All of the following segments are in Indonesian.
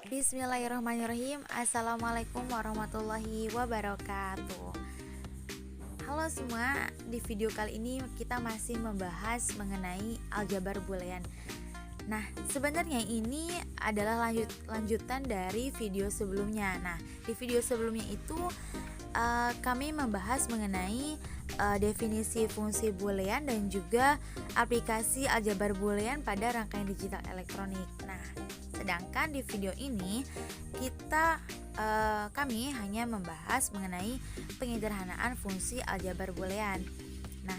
Bismillahirrahmanirrahim. Assalamualaikum warahmatullahi wabarakatuh. Halo semua, di video kali ini kita masih membahas mengenai aljabar boolean. Nah, sebenarnya ini adalah lanjutan dari video sebelumnya. Nah, di video sebelumnya itu kami membahas mengenai definisi fungsi boolean dan juga aplikasi aljabar boolean pada rangkaian digital elektronik. Nah, sedangkan di video ini kami hanya membahas mengenai penyederhanaan fungsi aljabar boolean. Nah,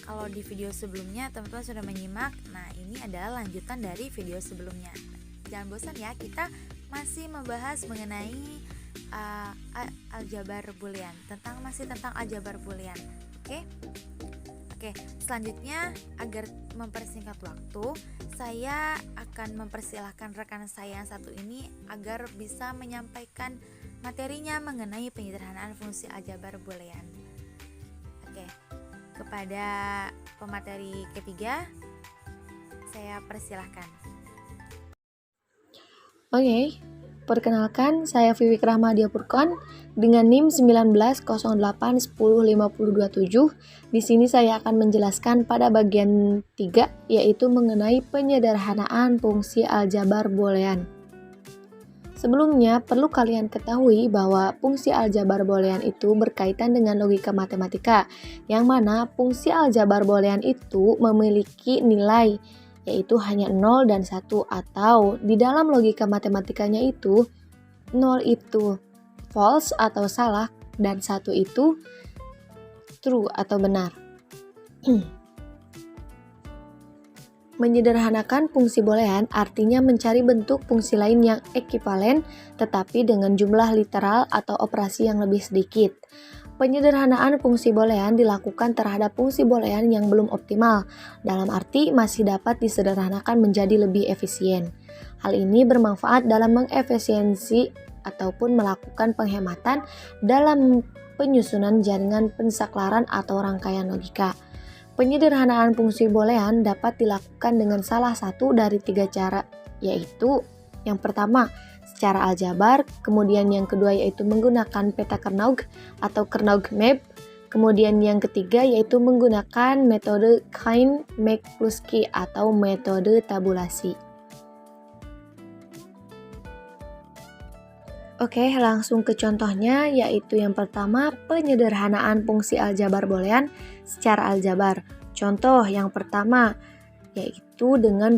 kalau di video sebelumnya teman-teman sudah menyimak, nah ini adalah lanjutan dari video sebelumnya. Jangan bosan ya, kita masih membahas mengenai aljabar boolean, masih tentang aljabar boolean. Oke, selanjutnya agar mempersingkat waktu, saya akan mempersilahkan rekan saya yang satu ini agar bisa menyampaikan materinya mengenai penyederhanaan fungsi aljabar boolean. Oke, kepada pemateri ketiga, saya persilahkan. Oke, perkenalkan saya Vivik Rahmadia Purkon dengan NIM 1908105027. Di sini saya akan menjelaskan pada bagian 3 yaitu mengenai penyederhanaan fungsi aljabar boolean. Sebelumnya, perlu kalian ketahui bahwa fungsi aljabar boolean itu berkaitan dengan logika matematika, yang mana fungsi aljabar boolean itu memiliki nilai yaitu hanya 0 dan 1, atau di dalam logika matematikanya itu 0 itu false atau salah dan 1 itu true atau benar. Menyederhanakan fungsi boolean artinya mencari bentuk fungsi lain yang ekivalen tetapi dengan jumlah literal atau operasi yang lebih sedikit. Penyederhanaan fungsi boolean dilakukan terhadap fungsi boolean yang belum optimal, dalam arti masih dapat disederhanakan menjadi lebih efisien. Hal ini bermanfaat dalam mengefisiensi ataupun melakukan penghematan dalam penyusunan jaringan pensaklaran atau rangkaian logika. Penyederhanaan fungsi boolean dapat dilakukan dengan salah satu dari 3 cara, yaitu yang pertama, secara aljabar, kemudian yang kedua yaitu menggunakan peta Kernaugh atau Kernaugh map, kemudian yang ketiga yaitu menggunakan metode Kind-Mclusky atau metode tabulasi. Oke, langsung ke contohnya, yaitu yang pertama penyederhanaan fungsi aljabar boolean secara aljabar. Contoh yang pertama yaitu dengan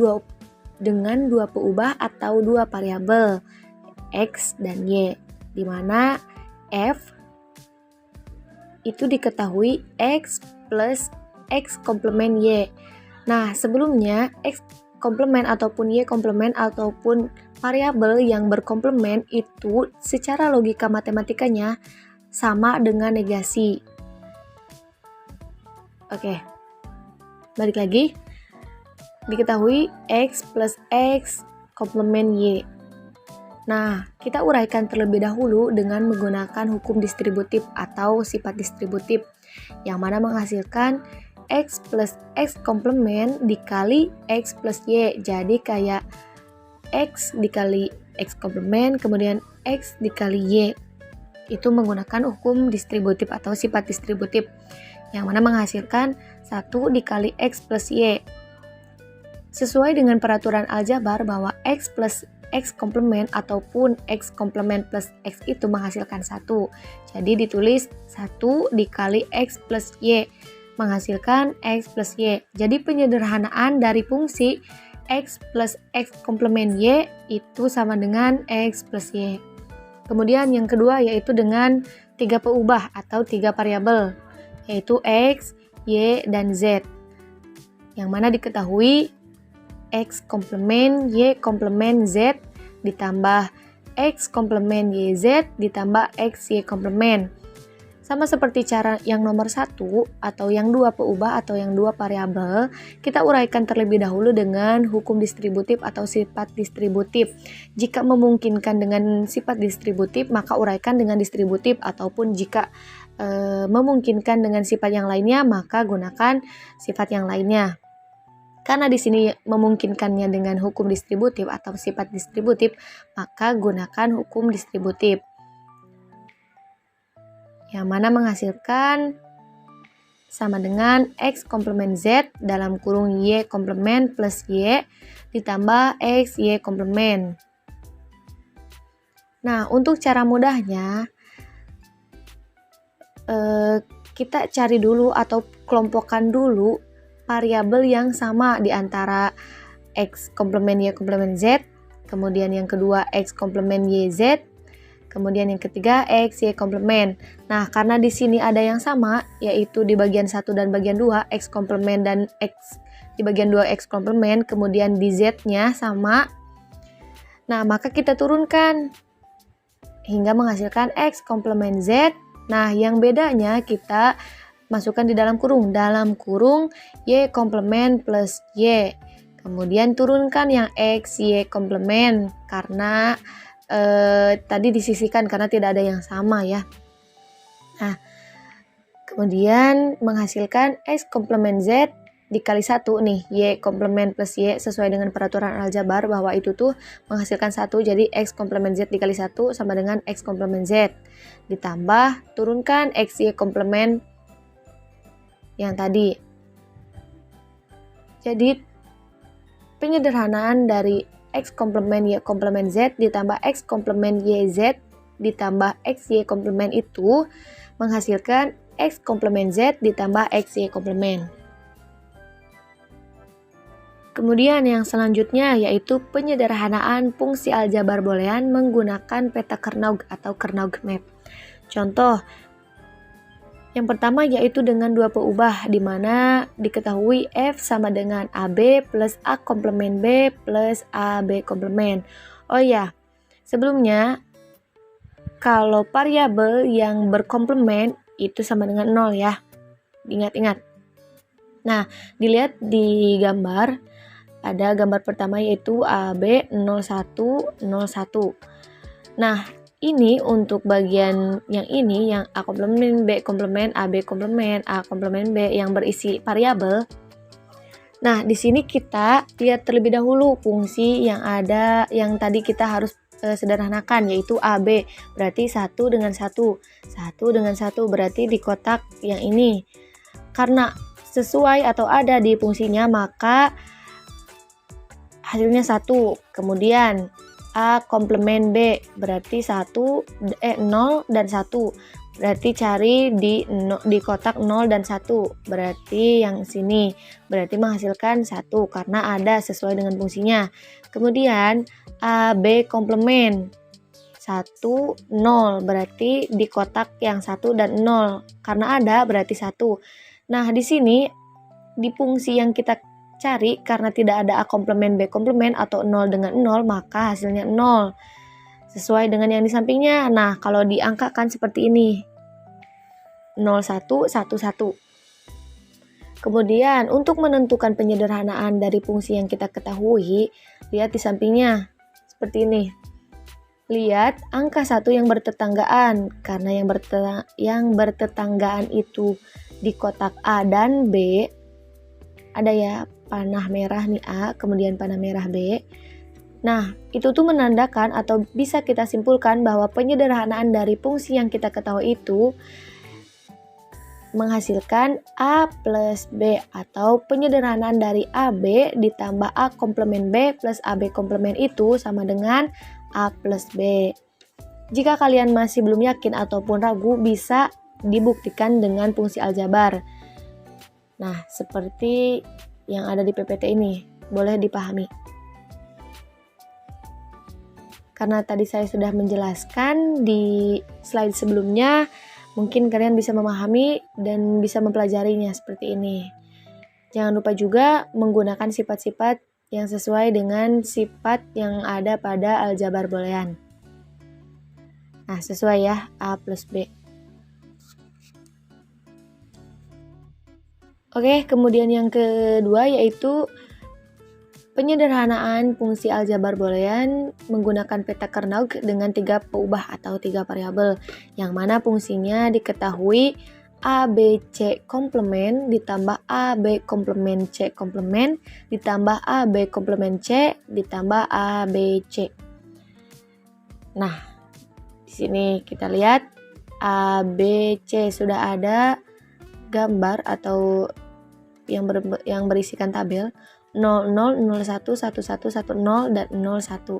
dua peubah atau dua variabel X dan Y, di mana F itu diketahui X plus X komplement Y. Nah, sebelumnya X komplement ataupun Y komplement ataupun variabel yang berkomplement itu secara logika matematikanya sama dengan negasi. Oke, balik lagi. Diketahui X plus X komplement Y. Nah, kita uraikan terlebih dahulu dengan menggunakan hukum distributif atau sifat distributif, yang mana menghasilkan X plus X komplement dikali X plus Y. Jadi kayak X dikali X komplement, kemudian X dikali Y. Itu menggunakan hukum distributif atau sifat distributif, yang mana menghasilkan 1 dikali X plus Y. Sesuai dengan peraturan aljabar bahwa X plus X komplement ataupun X komplement plus X itu menghasilkan 1. Jadi ditulis 1 dikali X plus Y menghasilkan X plus Y. Jadi penyederhanaan dari fungsi X plus X komplement Y itu sama dengan X plus Y. Kemudian yang kedua yaitu dengan 3 peubah atau 3 variabel, yaitu X, Y, dan Z. Yang mana diketahui X komplement Y komplement Z ditambah X komplement YZ ditambah X Y komplement. Sama seperti cara yang nomor 1 atau yang 2 peubah atau yang 2 variabel, kita uraikan terlebih dahulu dengan hukum distributif atau sifat distributif. Jika memungkinkan dengan sifat distributif, maka uraikan dengan distributif, ataupun jika memungkinkan dengan sifat yang lainnya, maka gunakan sifat yang lainnya. Karena di sini memungkinkannya dengan hukum distributif atau sifat distributif, maka gunakan hukum distributif. Yang mana menghasilkan sama dengan X komplement Z dalam kurung Y komplement plus Y ditambah X Y komplement. Nah, untuk cara mudahnya, kita cari dulu atau kelompokkan dulu variabel yang sama di antara X komplement Y komplement Z, kemudian yang kedua X komplement YZ, kemudian yang ketiga X Y komplement. Nah, karena di sini ada yang sama, yaitu di bagian 1 dan bagian 2, X komplement dan X di bagian 2 X komplement, kemudian di Z-nya sama. Nah, maka kita turunkan hingga menghasilkan X komplement Z. Nah, yang bedanya kita masukkan di dalam kurung Y komplement plus Y. Kemudian turunkan yang X Y komplement karena tadi disisihkan karena tidak ada yang sama ya. Nah, kemudian menghasilkan X komplement Z dikali 1 nih, Y komplement plus Y sesuai dengan peraturan aljabar bahwa itu tuh menghasilkan 1, jadi X komplement Z dikali 1 sama dengan X komplement Z. Ditambah turunkan X Y komplement yang tadi. Jadi penyederhanaan dari X komplement Y komplement Z ditambah X komplement YZ ditambah X Y komplement itu menghasilkan X komplement Z ditambah X Y komplement. Kemudian yang selanjutnya yaitu penyederhanaan fungsi aljabar boolean menggunakan peta Kernaugh atau Kernaugh map. Contoh yang pertama yaitu dengan dua peubah di mana diketahui F sama dengan AB plus A komplement B plus AB komplement. Oh ya, sebelumnya kalau variabel yang berkomplement itu sama dengan 0 ya. Ingat-ingat. Nah, dilihat di gambar. Ada gambar pertama yaitu AB 0101. Nah, ini untuk bagian yang ini yang A komplement, B komplement, AB komplement, A komplement B yang berisi variabel. Nah, di sini kita lihat terlebih dahulu fungsi yang ada yang tadi kita harus sederhanakan yaitu AB berarti 1 dengan 1. 1 dengan 1 berarti di kotak yang ini. Karena sesuai atau ada di fungsinya maka hasilnya 1. Kemudian A komplement B berarti 0 dan 1. Berarti cari di kotak 0 dan 1. Berarti yang sini berarti menghasilkan 1 karena ada sesuai dengan fungsinya. Kemudian AB komplement 1 0 berarti di kotak yang 1 dan 0 karena ada berarti 1. Nah, di sini di fungsi yang kita cari karena tidak ada A komplement B komplement atau 0 dengan 0 maka hasilnya 0 sesuai dengan yang di sampingnya. Nah, kalau diangkakan seperti ini 0111. Kemudian untuk menentukan penyederhanaan dari fungsi yang kita ketahui, lihat di sampingnya seperti ini. Lihat angka 1 yang bertetanggaan karena yang bertetanggaan itu di kotak A dan B ada ya panah merah nih A, kemudian panah merah B. Nah, itu tuh menandakan atau bisa kita simpulkan bahwa penyederhanaan dari fungsi yang kita ketahui itu menghasilkan A plus B atau penyederhanaan dari AB ditambah A komplement B plus AB komplement itu sama dengan A plus B. Jika kalian masih belum yakin ataupun ragu bisa dibuktikan dengan fungsi aljabar. Nah, seperti yang ada di PPT ini, boleh dipahami. Karena tadi saya sudah menjelaskan di slide sebelumnya, mungkin kalian bisa memahami dan bisa mempelajarinya seperti ini. Jangan lupa juga menggunakan sifat-sifat yang sesuai dengan sifat yang ada pada aljabar boolean. Nah, sesuai ya, A plus B. Oke, kemudian yang kedua yaitu penyederhanaan fungsi aljabar boolean menggunakan peta Kernaugh dengan 3 peubah atau 3 variabel yang mana fungsinya diketahui ABC komplement ditambah AB komplement C komplement ditambah AB komplement C ditambah ABC. Nah, di sini kita lihat ABC sudah ada gambar atau yang berisikan tabel 00, 01, 11, 10 dan 01.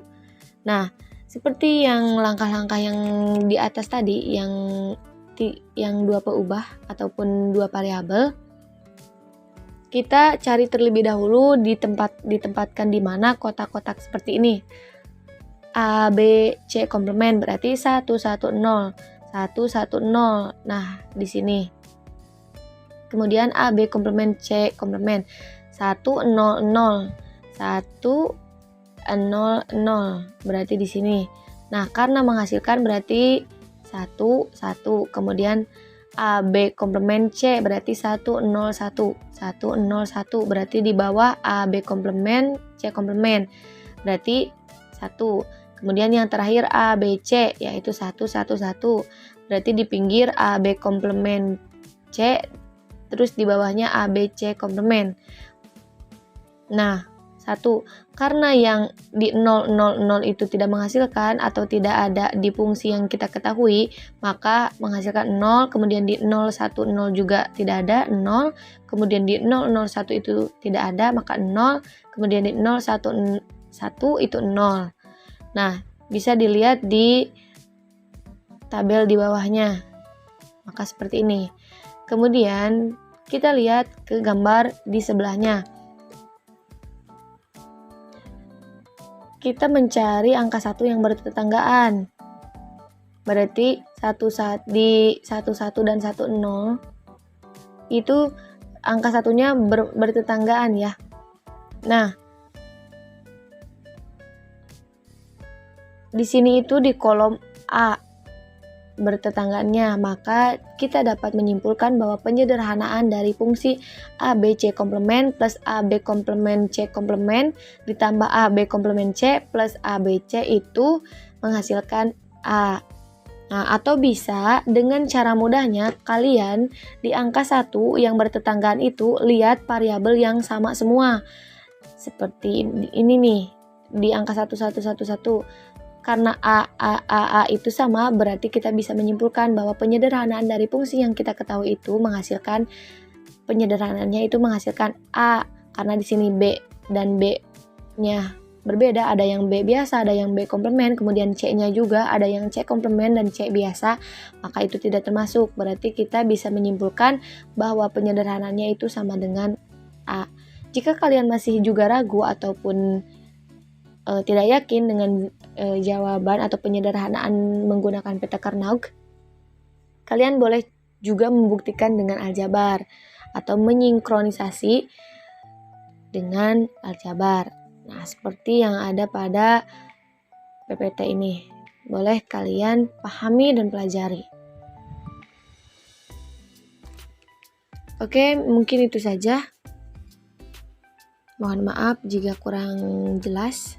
Nah, seperti yang langkah-langkah yang di atas tadi yang dua peubah ataupun dua variabel, kita cari terlebih dahulu ditempatkan di mana kotak-kotak seperti ini. A, B, C komplement berarti 1, 1, 0, 1, 1, 0. Nah, di sini. Kemudian A, B komplement, C komplement 1, 0, 0, 1, 0, 0. Berarti di sini. Nah, karena menghasilkan berarti 1, 1. Kemudian A, B komplement C berarti 1, 0, 1. 1, 0, 1. Berarti di bawah A, B komplement, C komplement. Berarti 1. Kemudian yang terakhir A, B, C yaitu 1, 1, 1. Berarti di pinggir A, B komplement C, terus di bawahnya A, B, C komplement. Nah, 1. Karena yang di 0, 0, 0 itu tidak menghasilkan atau tidak ada di fungsi yang kita ketahui, maka menghasilkan 0, kemudian di 0, 1, 0 juga tidak ada, 0, kemudian di 0, 0, 1 itu tidak ada, maka 0, kemudian di 0, 1, 1 itu 0. Nah, bisa dilihat di tabel di bawahnya. Maka seperti ini. Kemudian kita lihat ke gambar di sebelahnya. Kita mencari angka 1 yang bertetanggaan. Berarti di 11 dan 10 itu angka satunya bertetanggaan ya. Nah, di sini itu di kolom A bertetanggaannya, maka kita dapat menyimpulkan bahwa penyederhanaan dari fungsi ABC komplement plus AB komplement C komplement ditambah AB komplement C plus ABC itu menghasilkan A. Nah, atau bisa dengan cara mudahnya kalian di angka 1 yang bertetanggaan itu lihat variabel yang sama semua. Seperti ini nih, di angka 1111. Karena A itu sama, berarti kita bisa menyimpulkan bahwa penyederhanaan dari fungsi yang kita ketahui itu menghasilkan penyederhanaannya itu menghasilkan A. Karena di sini B dan B-nya berbeda, ada yang B biasa, ada yang B komplement, kemudian C-nya juga ada yang C komplement dan C biasa, maka itu tidak termasuk. Berarti kita bisa menyimpulkan bahwa penyederhanaannya itu sama dengan A. Jika kalian masih juga ragu ataupun tidak yakin dengan jawaban atau penyederhanaan menggunakan peta Carnot, kalian boleh juga membuktikan dengan aljabar atau menyinkronisasi dengan aljabar. Nah, seperti yang ada pada PPT ini. Boleh kalian pahami dan pelajari. Oke, mungkin itu saja. Mohon maaf jika kurang jelas.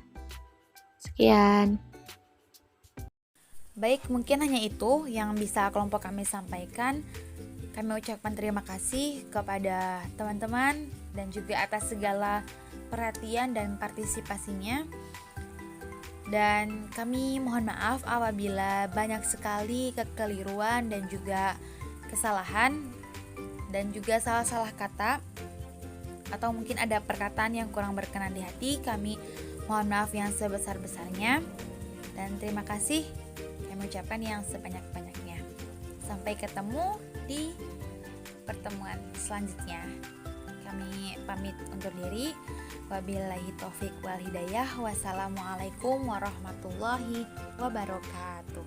Sekian. Baik, mungkin hanya itu yang bisa kelompok kami sampaikan. Kami ucapkan terima kasih kepada teman-teman dan juga atas segala perhatian dan partisipasinya. Dan kami mohon maaf apabila banyak sekali kekeliruan dan juga kesalahan dan juga salah-salah kata atau mungkin ada perkataan yang kurang berkenan di hati. Kami mohon maaf yang sebesar-besarnya dan terima kasih kami ucapkan yang sebanyak-banyaknya. Sampai ketemu di pertemuan selanjutnya. Kami pamit undur diri. Wabillahi taufik wal hidayah. Wassalamualaikum warahmatullahi wabarakatuh.